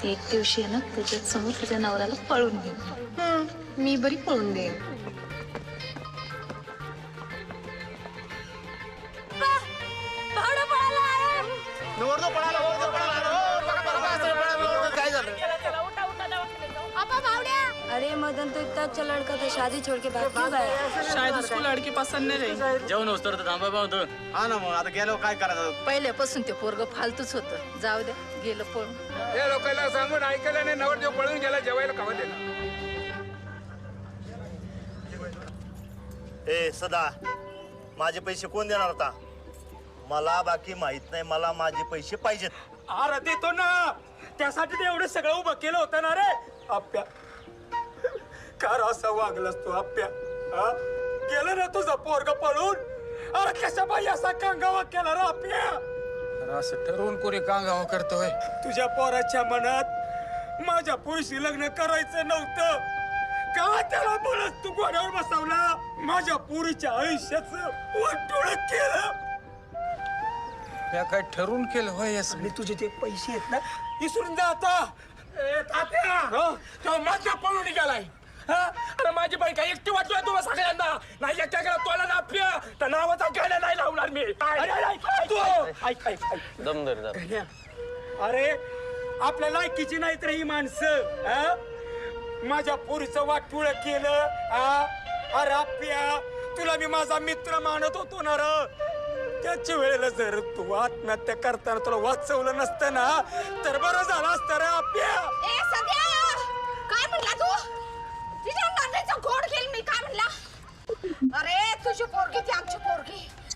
एक दिवशी आहे ना त्याच्या समोर त्याच्या नवऱ्याला पळून घेईन. मी बरी पळून देईन. अरे मदन तो इतना अच्छा लड़का था, शादी छोड़ के भाग क्यों गया? शायद उसको लड़की पसंद नहीं रही. जेवण होतं तर थांबा पाहतो. हा ना मग आता गेलो काय करायचं. पहिल्यापासून ते पोरग फालतूच होतं. जाऊ द्या गेलं पळून. हे लोकांना सांगून ऐकलं नाही, नवरदेव पळून गेला, जेवायला खावा दिला. ए सदा, माझे पैसे कोण देणार आता? मला बाकी माहित नाही, मला माझे पैसे पाहिजेत. अरे देतो ना, त्यासाठी ते एवढं सगळं उभं केलं होतं ना रे. आप्या कार असा वागलास तू आप्या? गेलं ना तुझा पोरगा पळून. अरे कशा बाई असा कांगावा केला रे आप्या? असं ठरवून कोणी कांगावा करतोय? तुझ्या पोराच्या मनात माझ्या पुरुषी लग्न करायचं नव्हतं का? त्याला बोलत तू गोड्यावर बसवला. माझ्या पुरीच्या आयुष्याचं वाटोळ केलं. या काय ठरवून केलं होय? आणि तुझे ते पैसे आहेत ना, विसरून जा आता. तो माझ्या पळून गेलाय. अरे माझी बाई काय एकटी वाटलोय तुम्हाला सगळ्यांना? नाही एकट्या गेला तोला ना पिया तर नावाचा गाड्या नाही लावणार मी. अरे आपल्या लायकीची नाहीत रे ही माणसं. माझ्या पोरीचं वाटूळ केलं. अरे आप्या, तुला मी माझा मित्र मानत होतो ना र. त्याच्या वेळेला जर तू आत्महत्या करताना तुला वाचवलं नसतं ना तर बरं झालं असतं रे आप्या. काय म्हणला तू? तिच्या नांदेचा गोड घेईल मी. काय म्हणला? अरे तुझी पोरगी ती आमची पोरगी.